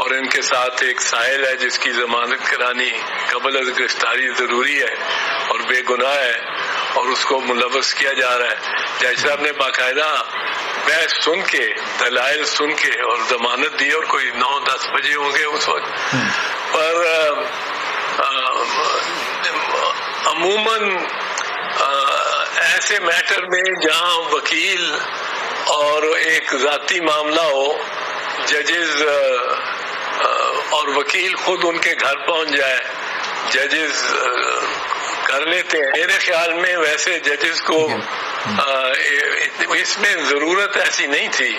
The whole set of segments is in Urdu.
اور ان کے ساتھ ایک ساحل ہے جس کی ضمانت کرانی قبل از گرفتاری ضروری ہے اور بے گناہ ہے اور اس کو ملوث کیا جا رہا ہے. جج صاحب نے باقاعدہ بحث سن کے دلائل سن کے اور ضمانت دی اور کوئی 9-10 بجے ہوں گے اس وقت. پر عموماً ایسے میٹر میں جہاں وکیل اور ایک ذاتی معاملہ ہو, ججز اور وکیل خود ان کے گھر پہنچ جائے, ججز کر لیتے ہیں. میرے خیال میں ویسے ججز کو اس میں ضرورت ایسی نہیں تھی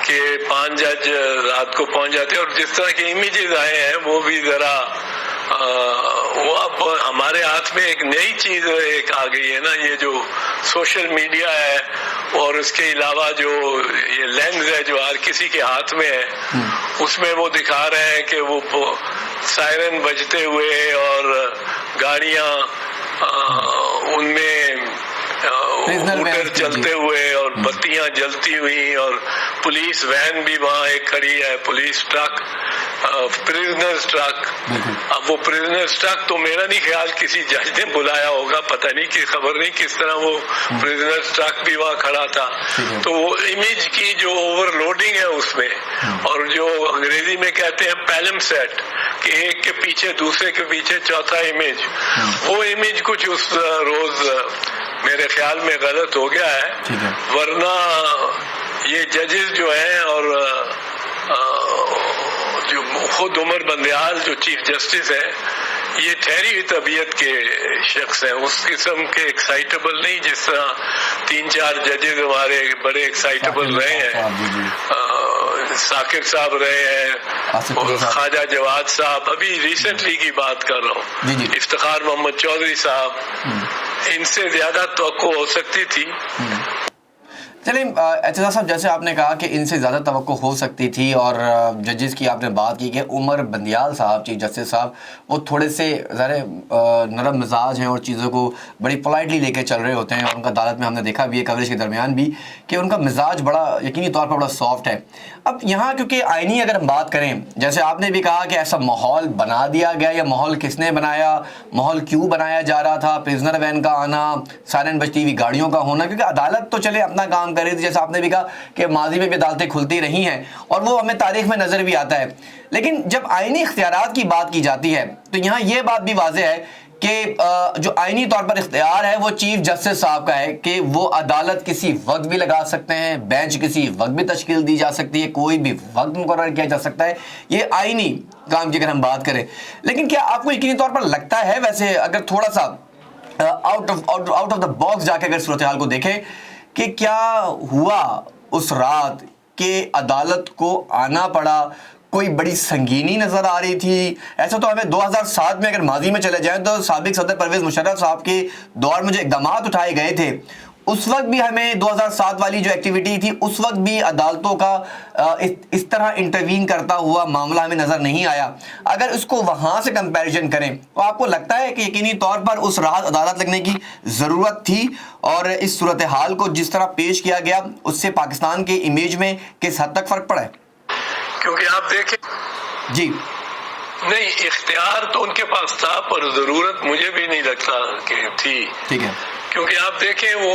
کہ 5 جج رات کو پہنچ جاتے, اور جس طرح کے امیجز آئے ہیں وہ بھی ذرا وہ اب ہمارے ہاتھ میں ایک نئی چیز ایک آ گئی ہے نا, یہ جو سوشل میڈیا ہے اور اس کے علاوہ جو یہ لینز ہے جو ہر کسی کے ہاتھ میں ہے, اس میں وہ دکھا رہے ہیں کہ وہ سائرن بجتے ہوئے اور گاڑیاں ان میں موٹر چلتے ہوئے اور بتیاں جلتی ہوئی اور پولیس وین بھی وہاں ایک کھڑی ہے, پولیس ٹرک, پرزنرز ٹرک. اب وہ پرزنرز ٹرک تو میرا نہیں خیال کسی جج نے بلایا ہوگا, پتہ نہیں کہ خبر نہیں کس طرح وہ پرزنرز ٹرک بھی وہاں کھڑا تھا. تو وہ امیج کی جو اوور لوڈنگ ہے اس میں, اور جو انگریزی میں کہتے ہیں پیلم سیٹ کہ ایک کے پیچھے دوسرے کے پیچھے چوتھا امیج, وہ امیج کچھ اس روز میرے خیال میں غلط ہو گیا ہے. ورنہ یہ ججز جو ہیں اور جو خود عمر بندیال جو چیف جسٹس ہے, یہ ٹھہری ہوئی طبیعت کے شخص ہیں, اس قسم کے ایکسائٹیبل نہیں جس طرح 3-4 ججز ہمارے بڑے ایکسائٹیبل رہے ہیں. ثاقب صاحب رہے ہیں اور خواجہ جواد صاحب, ابھی ریسنٹلی کی بات کر رہا ہوں, افتخار محمد چودھری صاحب, ان سے زیادہ توقع ہو سکتی تھی. چلیں اعتزاز صاحب, جیسے آپ نے کہا کہ ان سے زیادہ توقع ہو سکتی تھی, اور ججز کی آپ نے بات کی کہ عمر بندیال صاحب چیف جسٹس صاحب وہ تھوڑے سے ذرا نرم مزاج ہیں اور چیزوں کو بڑی پولائٹلی لے کے چل رہے ہوتے ہیں, اور ان کا عدالت میں ہم نے دیکھا بھی ہے کوریج کے درمیان بھی کہ ان کا مزاج بڑا یقینی طور پر بڑا سافٹ ہے. اب یہاں کیونکہ آئینی اگر ہم بات کریں, جیسے آپ نے بھی کہا کہ ایسا ماحول بنا دیا گیا, یا ماحول کس نے بنایا, ماحول کیوں بنایا جا رہا تھا, پرزنر وین کا آنا, سائرن بجتی ہوئی گاڑیوں کا ہونا, کیونکہ عدالت تو چلے اپنا کام کرے تھی, جیسے آپ نے بھی کہا کہ ماضی میں بھی عدالتیں کھلتی رہی ہیں اور وہ ہمیں تاریخ میں نظر بھی آتا ہے. لیکن جب آئینی اختیارات کی بات کی جاتی ہے تو یہاں یہ بات بھی واضح ہے کہ جو آئینی طور پر اختیار ہے وہ چیف جسٹس صاحب کا ہے کہ وہ عدالت کسی وقت بھی لگا سکتے ہیں, بینچ کسی وقت بھی تشکیل دی جا سکتی ہے, کوئی بھی وقت مقرر کیا جا سکتا ہے, یہ آئینی کام کی اگر ہم بات کریں. لیکن کیا آپ کو یقینی طور پر لگتا ہے, ویسے اگر تھوڑا سا آؤٹ آف دا باکس جا کے اگر صورتحال کو دیکھیں, کہ کیا ہوا اس رات کہ عدالت کو آنا پڑا, کوئی بڑی سنگینی نظر آ رہی تھی؟ ایسا تو ہمیں 2007 میں اگر ماضی میں چلے جائیں تو سابق صدر پرویز مشرف صاحب کے دور میں جو اقدامات اٹھائے گئے تھے, اس وقت بھی ہمیں 2007 والی جو ایکٹیویٹی تھی اس وقت بھی عدالتوں کا اس طرح انٹروین کرتا ہوا معاملہ ہمیں نظر نہیں آیا. اگر اس کو وہاں سے کمپیریزن کریں تو آپ کو لگتا ہے کہ یقینی طور پر اس رات عدالت لگنے کی ضرورت تھی, اور اس صورتحال کو جس طرح پیش کیا گیا اس سے پاکستان کے امیج میں کس حد تک فرق پڑا ہے؟ کیونکہ آپ دیکھیں جی نہیں, اختیار تو ان کے پاس تھا پر ضرورت مجھے بھی نہیں لگتا کہ تھی. ٹھیک ہے, کیونکہ آپ دیکھیں وہ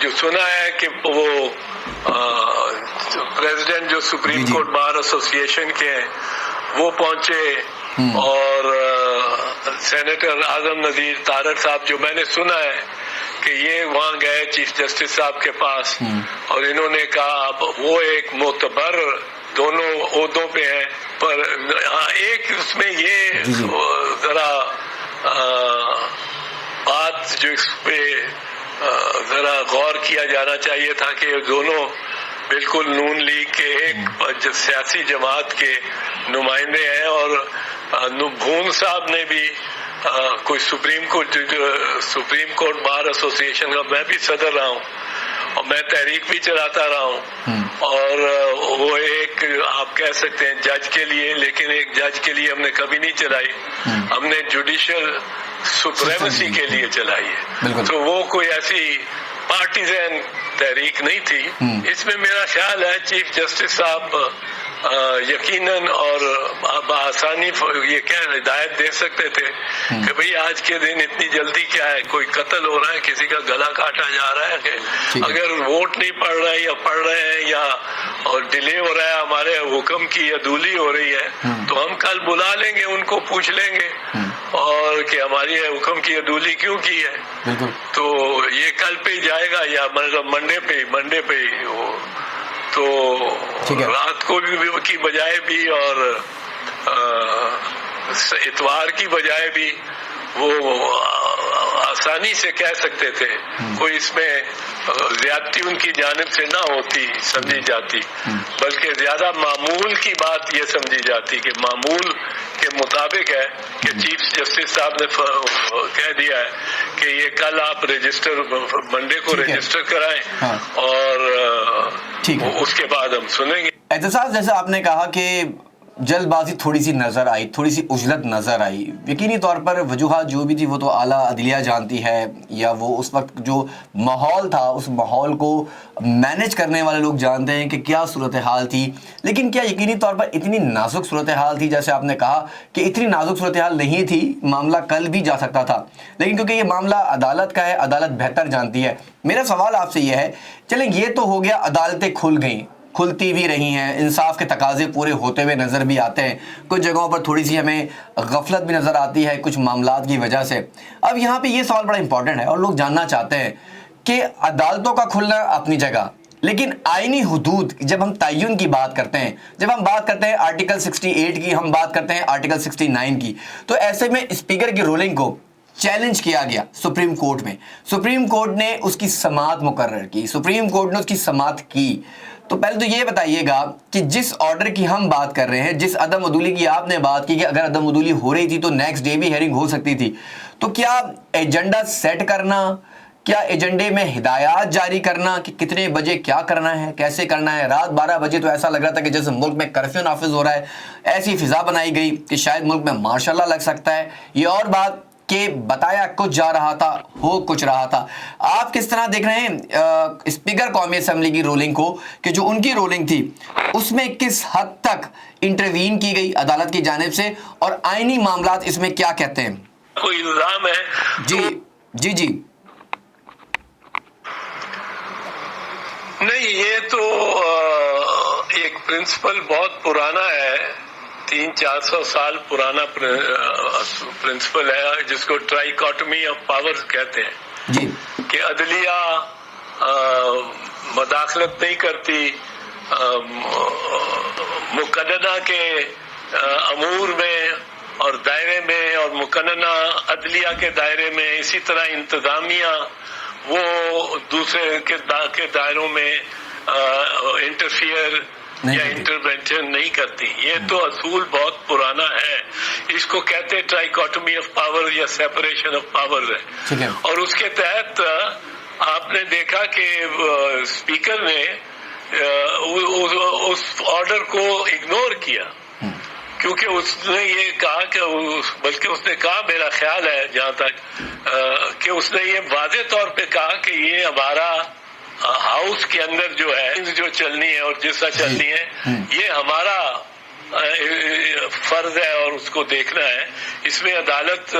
جو سنا ہے کہ وہ پریزیڈنٹ جو سپریم کورٹ بار ایسوسی ایشن کے ہیں وہ پہنچے, اور سینیٹر اعظم نذیر طارق صاحب جو میں نے سنا ہے کہ یہ وہاں گئے چیف جسٹس صاحب کے پاس, اور انہوں نے کہا اب وہ ایک معتبر دونوں عہدوں پہ ہیں, پر ایک اس میں یہ ذرا بات جو اس پہ ذرا غور کیا جانا چاہیے تھا کہ دونوں بالکل نون لیگ کے ایک سیاسی جماعت کے نمائندے ہیں, اور بھون صاحب نے بھی کوئی سپریم کورٹ بار ایسوسی ایشن کا میں بھی صدر رہا ہوں اور میں تحریک بھی چلاتا رہا ہوں, اور وہ ایک آپ کہہ سکتے ہیں جج کے لیے, لیکن ایک جج کے لیے ہم نے کبھی نہیں چلائی, ہم نے جوڈیشل سپریمیسی کے لیے چلائی ہے. تو وہ کوئی ایسی پارٹیزن تحریک نہیں تھی. اس میں میرا خیال ہے چیف جسٹس صاحب یقیناً اور بآسانی یہ کیا ہدایت دے سکتے تھے کہ بھئی آج کے دن اتنی جلدی کیا ہے، کوئی قتل ہو رہا ہے، کسی کا گلا کاٹا جا رہا ہے، کہ اگر ووٹ نہیں پڑ رہا ہے یا پڑ رہے ہیں یا اور ڈیلے ہو رہا ہے، ہمارے حکم کی عدولی ہو رہی ہے، تو ہم کل بلا لیں گے، ان کو پوچھ لیں گے اور کہ ہماری حکم کی عدولی کیوں کی ہے. تو یہ کل پہ ہی جائے گا یا منڈے پہ ہی تو رات کو بھی کی بجائے بھی اور اتوار کی بجائے بھی وہ آسانی سے کہہ سکتے تھے، کوئی اس میں زیادتی ان کی جانب سے نہ ہوتی سمجھی جاتی، بلکہ زیادہ معمول کی بات یہ سمجھی جاتی کہ معمول کے مطابق ہے کہ چیف جسٹس صاحب نے کہہ دیا ہے کہ یہ کل آپ رجسٹر منڈے کو رجسٹر کرائیں اور اس کے بعد ہم سنیں گے. احتساب جیسے آپ نے کہا کہ جلد بازی تھوڑی سی نظر آئی، تھوڑی سی عجلت نظر آئی، یقینی طور پر وجوہات جو بھی تھی وہ تو اعلیٰ عدلیہ جانتی ہے، یا وہ اس وقت جو ماحول تھا اس ماحول کو مینیج کرنے والے لوگ جانتے ہیں کہ کیا صورتحال تھی. لیکن کیا یقینی طور پر اتنی نازک صورتحال تھی؟ جیسے آپ نے کہا کہ اتنی نازک صورتحال نہیں تھی، معاملہ کل بھی جا سکتا تھا، لیکن کیونکہ یہ معاملہ عدالت کا ہے، عدالت بہتر جانتی ہے. میرا سوال آپ سے یہ ہے، چلیں یہ تو ہو گیا عدالتیں کھل گئیں، کھلتی بھی رہی ہیں، انصاف کے تقاضے پورے ہوتے ہوئے نظر بھی آتے ہیں، کچھ جگہوں پر تھوڑی سی ہمیں غفلت بھی نظر آتی ہے کچھ معاملات کی وجہ سے. اب یہاں پہ یہ سوال بڑا امپورٹنٹ ہے اور لوگ جاننا چاہتے ہیں کہ عدالتوں کا کھلنا اپنی جگہ، لیکن آئینی حدود جب ہم تعین کی بات کرتے ہیں، جب ہم بات کرتے ہیں آرٹیکل 68 کی، ہم بات کرتے ہیں آرٹیکل 69 کی، تو ایسے میں اسپیکر کی رولنگ کو چیلنج کیا گیا سپریم کورٹ میں. سپریم کورٹ نے اس کی سماعت مقرر کی، سپریم کورٹ نے اس کی سماعت کی. تو پہلے تو یہ بتائیے گا کہ جس آرڈر کی ہم بات کر رہے ہیں، جس عدم عدولی کی آپ نے بات کی کہ اگر عدم عدولی ہو رہی تھی تو نیکسٹ ڈے بھی ہیئرنگ ہو سکتی تھی، تو کیا ایجنڈا سیٹ کرنا، کیا ایجنڈے میں ہدایات جاری کرنا کہ کتنے بجے کیا کرنا ہے، کیسے کرنا ہے، رات 12 بجے تو ایسا لگ رہا تھا کہ جیسے ملک میں کرفیو نافذ ہو رہا ہے، ایسی فضا بنائی گئی کہ شاید ملک میں مارشل لا لگ سکتا ہے. یہ اور بات کہ بتایا کچھ جا رہا تھا، ہو کچھ رہا تھا. آپ کس طرح دیکھ رہے ہیں اسپیکر قومی اسمبلی کی رولنگ کو، کہ جو ان کی رولنگ تھی اس میں کس حد تک انٹروین کی گئی عدالت کی جانب سے، اور آئینی معاملات اس میں کیا کہتے ہیں؟ کوئی الزام ہے؟ جی نہیں، یہ تو ایک پرنسپل بہت پرانا ہے، 300-400 سال پرانا پرنسپل ہے، جس کو ٹرائیکاٹمی آف پاورز کہتے ہیں جی، کہ عدلیہ مداخلت نہیں کرتی مقننہ کے امور میں اور دائرے میں، اور مقننہ عدلیہ کے دائرے میں. اسی طرح انتظامیہ وہ دوسرے کے دائروں میں انٹرفیئر یا انٹرونشن نہیں کرتی. یہ تو اصول بہت پرانا ہے، اس کو کہتے ہیں ٹرائیکاٹمی آف پاور یا سیپریشن آف پاور ہے. اور اس کے تحت آپ نے دیکھا کہ اسپیکر نے اس آرڈر کو اگنور کیا، کیونکہ اس نے یہ کہا کہ بلکہ اس نے کہا، میرا خیال ہے جہاں تک کہ اس نے یہ واضح طور پہ کہا کہ یہ ہمارا ہاؤس کے اندر جو ہے جو چلنی ہے اور جس طرح چلنی ہے یہ ہمارا فرض ہے اور اس کو دیکھنا ہے. اس میں عدالت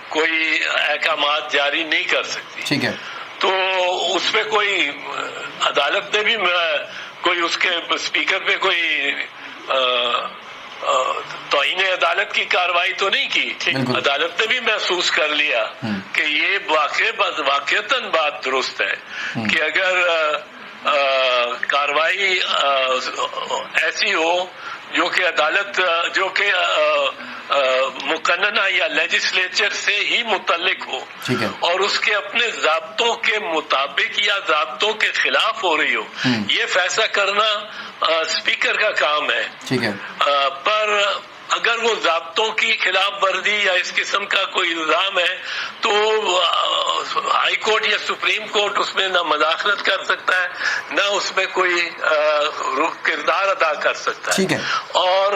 کوئی احکامات جاری نہیں کر سکتی. ٹھیک ہے. تو اس میں کوئی عدالت نے بھی کوئی اس کے اسپیکر پہ کوئی توہین عدالت کی کارروائی تو نہیں کی. عدالت نے بھی محسوس کر لیا کہ یہ واقعتاً بات درست ہے کہ اگر کارروائی ایسی ہو جو کہ عدالت جو کہ مقننہ یا لیجسلیچر سے ہی متعلق ہو اور اس کے اپنے ضابطوں کے مطابق یا ضابطوں کے خلاف ہو رہی ہو، یہ فیصلہ کرنا اسپیکر کا کام ہے. پر اگر وہ ضابطوں کی خلاف ورزی یا اس قسم کا کوئی الزام ہے تو ہائی کورٹ یا سپریم کورٹ اس میں نہ مداخلت کر سکتا ہے، نہ اس میں کوئی کردار ادا کر سکتا ہے. اور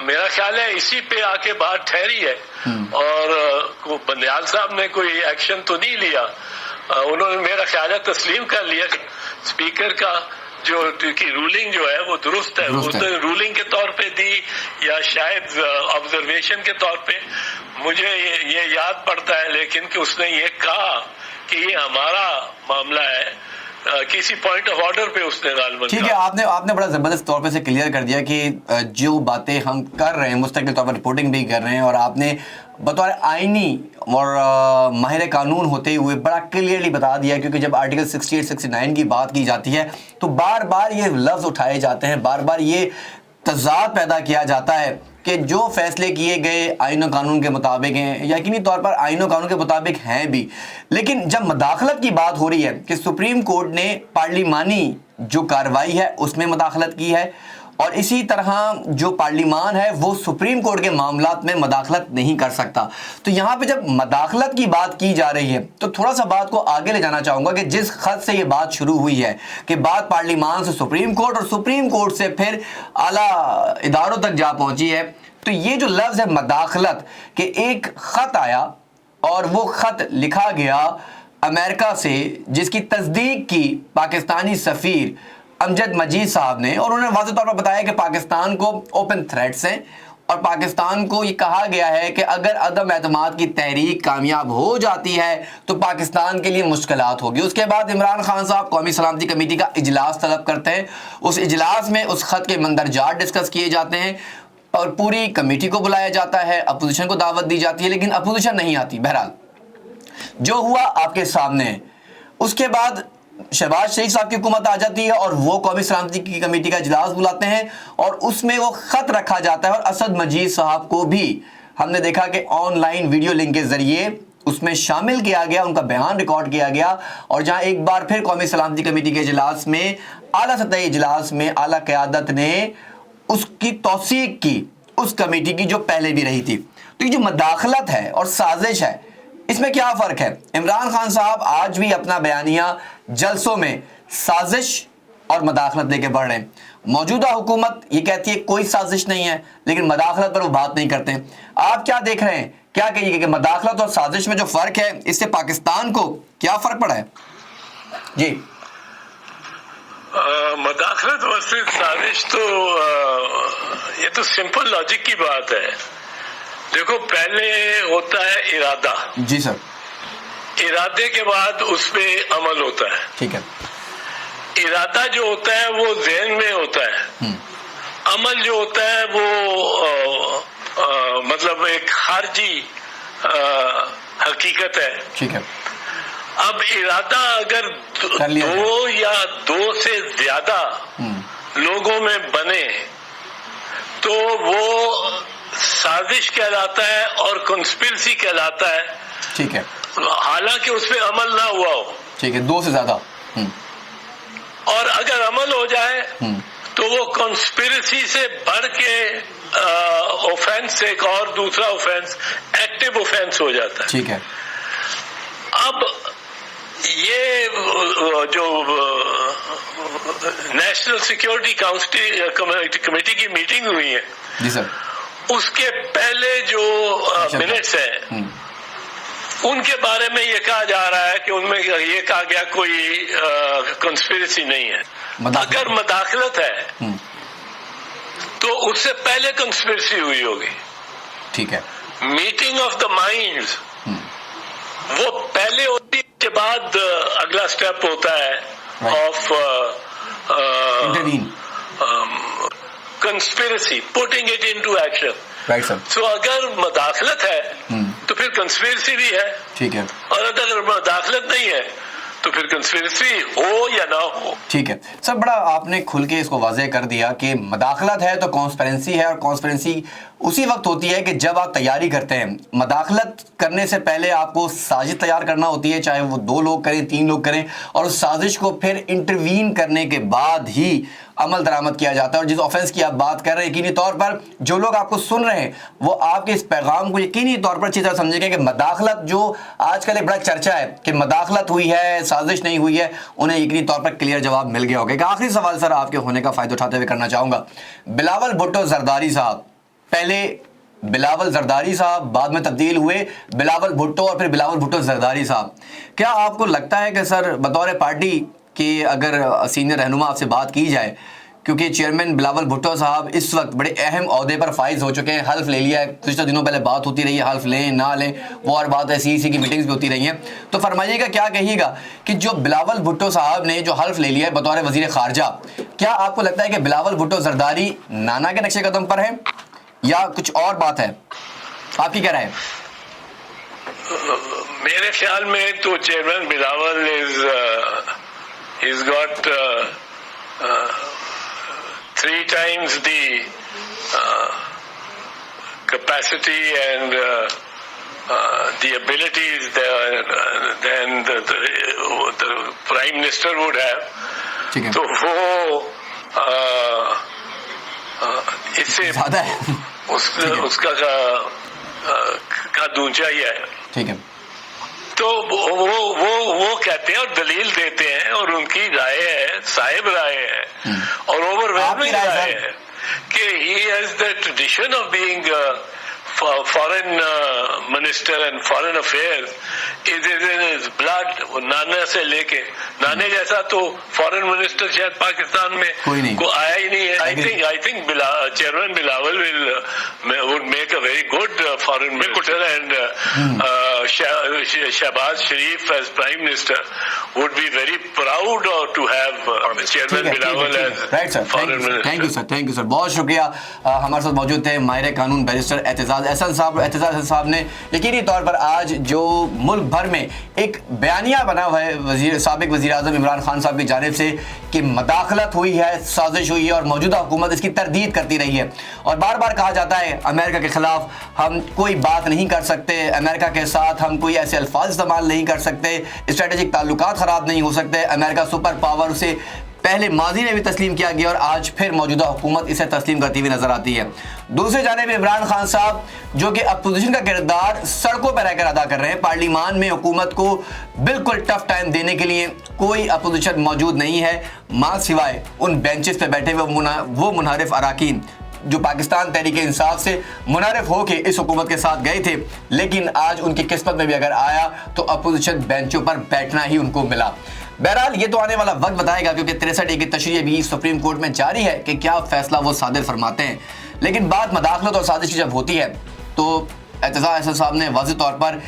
میرا خیال ہے اسی پہ آ کے بات ٹھہری ہے، اور بندیال صاحب نے کوئی ایکشن تو نہیں لیا. انہوں نے میرا خیال ہے تسلیم کر لیا کہ اسپیکر کا جو کی رولنگ جو ہے وہ درست ہے. اس نے رولنگ کے طور پہ دی یا شاید آبزرویشن کے طور پہ, مجھے یہ یاد پڑتا ہے, لیکن کہ اس نے یہ کہا کہ یہ ہمارا معاملہ ہے, کسی پوائنٹ آف آرڈر پہ اس نے غالباً. ٹھیک ہے, آپ نے بڑا زبردست طور پہ سے کلیئر کر دیا کہ جو باتیں ہم کر رہے ہیں مستقل طور پر رپورٹنگ بھی کر رہے ہیں, اور آپ نے بطور آئینی اور ماہر قانون ہوتے ہوئے بڑا کلیئرلی بتا دیا, کیونکہ جب آرٹیکل 68-69 کی بات کی جاتی ہے تو بار بار یہ لفظ اٹھائے جاتے ہیں, بار بار یہ تضاد پیدا کیا جاتا ہے کہ جو فیصلے کیے گئے آئین و قانون کے مطابق ہیں, یقینی طور پر آئین و قانون کے مطابق ہیں بھی, لیکن جب مداخلت کی بات ہو رہی ہے کہ سپریم کورٹ نے پارلیمانی جو کارروائی ہے اس میں مداخلت کی ہے, اور اسی طرح جو پارلیمان ہے وہ سپریم کورٹ کے معاملات میں مداخلت نہیں کر سکتا, تو یہاں پہ جب مداخلت کی بات کی جا رہی ہے تو تھوڑا سا بات کو آگے لے جانا چاہوں گا کہ جس خط سے یہ بات شروع ہوئی ہے کہ بات پارلیمان سے سپریم کورٹ اور سپریم کورٹ سے پھر اعلیٰ اداروں تک جا پہنچی ہے, تو یہ جو لفظ ہے مداخلت, کہ ایک خط آیا اور وہ خط لکھا گیا امریکہ سے جس کی تصدیق کی پاکستانی سفیر امجد مجید صاحب نے, اور انہوں نے واضح طور پر بتایا کہ پاکستان کو اوپن تھریٹس ہیں اور پاکستان کو یہ کہا گیا ہے کہ اگر عدم اعتماد کی تحریک کامیاب ہو جاتی ہے تو پاکستان کے لیے مشکلات ہوگی. اس کے بعد عمران خان صاحب قومی سلامتی کمیٹی کا اجلاس طلب کرتے ہیں, اس اجلاس میں اس خط کے مندرجات ڈسکس کیے جاتے ہیں اور پوری کمیٹی کو بلایا جاتا ہے, اپوزیشن کو دعوت دی جاتی ہے, لیکن اپوزیشن نہیں آتی. بہرحال جو ہوا آپ کے سامنے ہے. اس کے بعد شہباز شریف صاحب کی حکومت آ جاتی ہے اور وہ قومی سلامتی کی کمیٹی کا اجلاس بلاتے ہیں, اور اس میں وہ خط رکھا جاتا ہے, اور اسد مجید صاحب کو بھی ہم نے دیکھا کہ آن لائن ویڈیو لنک کے ذریعے اس میں شامل کیا گیا, ان کا بیان ریکارڈ کیا گیا, اور جہاں ایک بار پھر قومی سلامتی کمیٹی کے اجلاس میں اعلیٰ سطحی اجلاس میں اعلیٰ قیادت نے اس کی توثیق کی, اس کمیٹی کی جو پہلے بھی رہی تھی. تو یہ جو مداخلت ہے اور سازش ہے, اس میں کیا فرق ہے؟ عمران خان صاحب آج بھی اپنا بیانیہ جلسوں میں سازش اور مداخلت لے کے بڑھ رہے ہیں. موجودہ حکومت یہ کہتی ہے کوئی سازش نہیں ہے, لیکن مداخلت پر وہ بات نہیں کرتے. آپ کیا دیکھ رہے ہیں, کیا کہیے کہ مداخلت اور سازش میں جو فرق ہے اس سے پاکستان کو کیا فرق پڑا ہے؟ جی مداخلت ورسز سازش تو یہ تو سمپل لاجک کی بات ہے. دیکھو پہلے ہوتا ہے ارادہ. جی سر. ارادے کے بعد اس پہ عمل ہوتا ہے. ٹھیک ہے. ارادہ جو ہوتا ہے وہ ذہن میں ہوتا ہے, عمل جو ہوتا ہے وہ مطلب ایک خارجی حقیقت ہے. ٹھیک ہے. اب ارادہ اگر دو یا دو سے زیادہ لوگوں میں بنے تو وہ سازش کہلاتا ہے اور کنسپیرسی کہلاتا ہے. ٹھیک ہے. حالانکہ اس پہ عمل نہ ہوا ہو. ٹھیک ہے. دو سے زیادہ. اور اگر عمل ہو جائے تو وہ کنسپیرسی سے بڑھ کے اوفینس, ایک اور دوسرا اوفینس ایکٹیو اوفینس ہو جاتا ہے. ٹھیک ہے. اب یہ جو نیشنل سیکیورٹی کمیٹی کی میٹنگ ہوئی ہے, جی سر, اس کے پہلے جو منٹس ہیں ان کے بارے میں یہ کہا جا رہا ہے کہ ان میں یہ کہا گیا کوئی کنسپیرسی نہیں ہے. اگر مداخلت ہے تو اس سے پہلے کنسپیرسی ہوئی ہوگی. ٹھیک ہے. میٹنگ آف دا مائنڈز وہ پہلے ہوتی ہے, کے بعد اگلا سٹیپ ہوتا ہے of conspiracy, putting it into action. So اگر مداخلت ہے تو پھر کنسپیرسی بھی ہے. ٹھیک ہے. اور اگر مداخلت نہیں ہے تو پھر کنسپیرسی ہو یا نہ ہو. ٹھیک ہے سر, بڑا آپ نے کھل کے اس کو واضح کر دیا کہ مداخلت ہے تو کانسپیرنسی ہے, اور کانسپیرنسی اسی وقت ہوتی ہے کہ جب آپ تیاری کرتے ہیں. مداخلت کرنے سے پہلے آپ کو سازش تیار کرنا ہوتی ہے, چاہے وہ 2 لوگ کریں 3 لوگ کریں, اور اس سازش کو پھر انٹروین کرنے کے بعد ہی عمل درآمد کیا جاتا ہے. اور جس آفینس کی آپ بات کر رہے ہیں, یقینی طور پر جو لوگ آپ کو سن رہے ہیں وہ آپ کے اس پیغام کو یقینی طور پر اچھی طرح سمجھیں گے کہ مداخلت جو آج کل ایک بڑا چرچا ہے کہ مداخلت ہوئی ہے سازش نہیں ہوئی ہے, انہیں یقینی طور پر کلیئر جواب مل گیا ہوگا. ایک آخری سوال سر آپ کے ہونے کا فائدہ اٹھاتے ہوئے کرنا چاہوں گا. بلاول بھٹو زرداری صاحب, پہلے بلاول زرداری صاحب, بعد میں تبدیل ہوئے بلاول بھٹو اور پھر بلاول بھٹو زرداری صاحب, کیا آپ کو لگتا ہے کہ سر بطور پارٹی کہ اگر سینئر رہنما آپ سے بات کی جائے، کیونکہ چیئرمین بلاول بھٹو صاحب اس وقت بڑے اہم عہدے پر فائز ہو چکے ہیں، حلف لے لیا ہے، گزشتہ دنوں پہلے بات ہوتی رہی ہے حلف لیں نہ لیں، وہ اور بات ہے، سی سی کی میٹنگز بھی ہوتی رہی ہیں، تو فرمائیے گا کیا کہیے گا کہ جو بلاول بھٹو صاحب نے جو حلف لے لیا ہے بطور وزیر خارجہ، کیا آپ کو لگتا ہے کہ بلاول بھٹو زرداری نانا کے نقش قدم پر ہے یا کچھ اور بات ہے؟ آپ کی کیا رائے ہے؟ میرے خیال میں تو chairman Bilawal he's got 3 times the capacity and the abilities than the Prime Minister would have. ٹھیک ہے، تو وہ اس سے زیادہ ہے، اس کا اونچا ہی ہے. ٹھیک ہے، تو وہ کہتے ہیں اور دلیل دیتے ہیں اور ان کی رائے ہے، صاحب رائے ہے اور اوور ویلمنگ رائے ہے کہ he has the tradition of being foreign minister and foreign affair is in his blood. نانا سے لے کے نانے جیسا تو فارن منسٹر شاید پاکستان میں کو آیا ہی نہیں ہے. I think chairman Bilawal would make a very good foreign minister and Shehbaz Sharif as Prime Minister would be very proud to have Chairman Bilawal as foreign minister. Thank you sir, بہت شکریہ. ہمارے ساتھ موجود تھے ماہر قانون بیرسٹر اعتزاز احسن صاحب نے یقینی طور پر آج جو ملک بھر میں ایک بیانیہ بنا ہوا ہے سابق وزیر اعظم عمران خان صاحب کی جانب سے کہ مداخلت ہوئی ہے، سازش ہوئی ہے اور موجودہ حکومت اس کی تردید کرتی رہی ہے، اور بار بار کہا جاتا ہے امریکہ کے خلاف ہم کوئی بات نہیں کر سکتے، امریکہ کے ساتھ ہم کوئی ایسے الفاظ استعمال نہیں کر سکتے، اسٹریٹجک تعلقات خراب نہیں ہو سکتے، امریکہ سپر پاور اسے پہلے ماضی میں بھی تسلیم کیا گیا اور آج پھر موجودہ حکومت اسے تسلیم کرتی ہوئی نظر آتی ہے. دوسری جانب عمران خان صاحب جو کہ اپوزیشن کا کردار سڑکوں پر رہ کر ادا کر رہے ہیں، پارلیمان میں حکومت کو بالکل ٹف ٹائم دینے کے لیے کوئی اپوزیشن موجود نہیں ہے ماں سوائے ان بینچز پہ بیٹھے ہوئے وہ منحرف اراکین جو پاکستان تحریک انصاف سے منحرف ہو کے اس حکومت کے ساتھ گئے تھے، لیکن آج ان کی قسمت میں بھی اگر آیا تو اپوزیشن بینچوں پر بیٹھنا ہی ان کو ملا. بہرحال یہ تو آنے والا وقت بتائے گا، کیونکہ 63 کی تشریح بھی سپریم کورٹ میں جاری ہے کہ کیا فیصلہ وہ صادر فرماتے ہیں. لیکن بات مداخلت اور سازش کی جب ہوتی ہے تو اعتزاز احسن صاحب نے واضح طور پر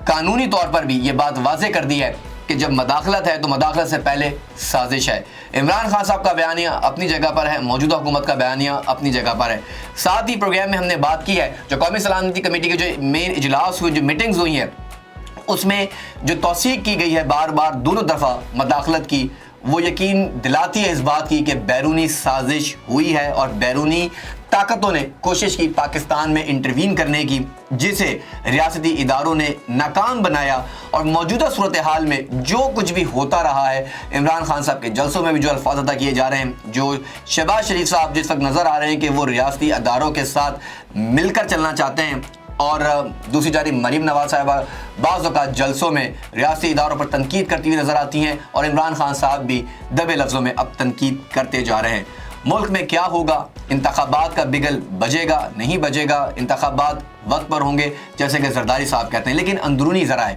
قانونی طور پر بھی یہ بات واضح کر دی ہے کہ جب مداخلت ہے تو مداخلت سے پہلے سازش ہے. عمران خان صاحب کا بیانیہ اپنی جگہ پر ہے، موجودہ حکومت کا بیانیہ اپنی جگہ پر ہے. ساتھ ہی پروگرام میں ہم نے بات کی ہے جو قومی سلامتی کمیٹی کے جو مین اجلاس ہوئے، جو میٹنگز ہوئی ہیں، اس میں جو توثیق کی گئی ہے بار بار دونوں دفعہ مداخلت کی، وہ یقین دلاتی ہے اس بات کی کہ بیرونی سازش ہوئی ہے اور بیرونی طاقتوں نے کوشش کی پاکستان میں انٹروین کرنے کی، جسے ریاستی اداروں نے ناکام بنایا. اور موجودہ صورتحال میں جو کچھ بھی ہوتا رہا ہے، عمران خان صاحب کے جلسوں میں بھی جو الفاظ ادا کیے جا رہے ہیں، جو شہباز شریف صاحب جس وقت نظر آ رہے ہیں کہ وہ ریاستی اداروں کے ساتھ مل کر چلنا چاہتے ہیں، اور دوسری جانب مریم نواز صاحبہ بعض اوقات جلسوں میں ریاستی اداروں پر تنقید کرتی ہوئی نظر آتی ہیں، اور عمران خان صاحب بھی دبے لفظوں میں اب تنقید کرتے جا رہے ہیں. ملک میں کیا ہوگا؟ انتخابات کا بگل بجے گا نہیں بجے گا؟ انتخابات وقت پر ہوں گے جیسے کہ زرداری صاحب کہتے ہیں، لیکن اندرونی ذرائع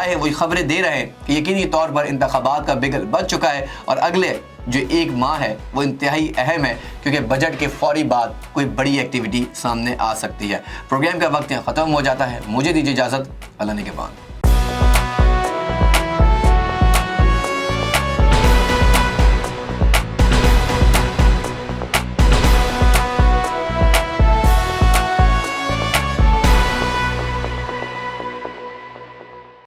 ہیں وہ خبریں دے رہے ہیں کہ یقینی طور پر انتخابات کا بگل بج چکا ہے اور اگلے جو 1 ماہ ہے وہ انتہائی اہم ہے، کیونکہ بجٹ کے فوری بعد کوئی بڑی ایکٹیویٹی سامنے آ سکتی ہے. پروگرام کا وقت ختم ہو جاتا ہے، مجھے دیجیے اجازت، اللہ نے کے بعد.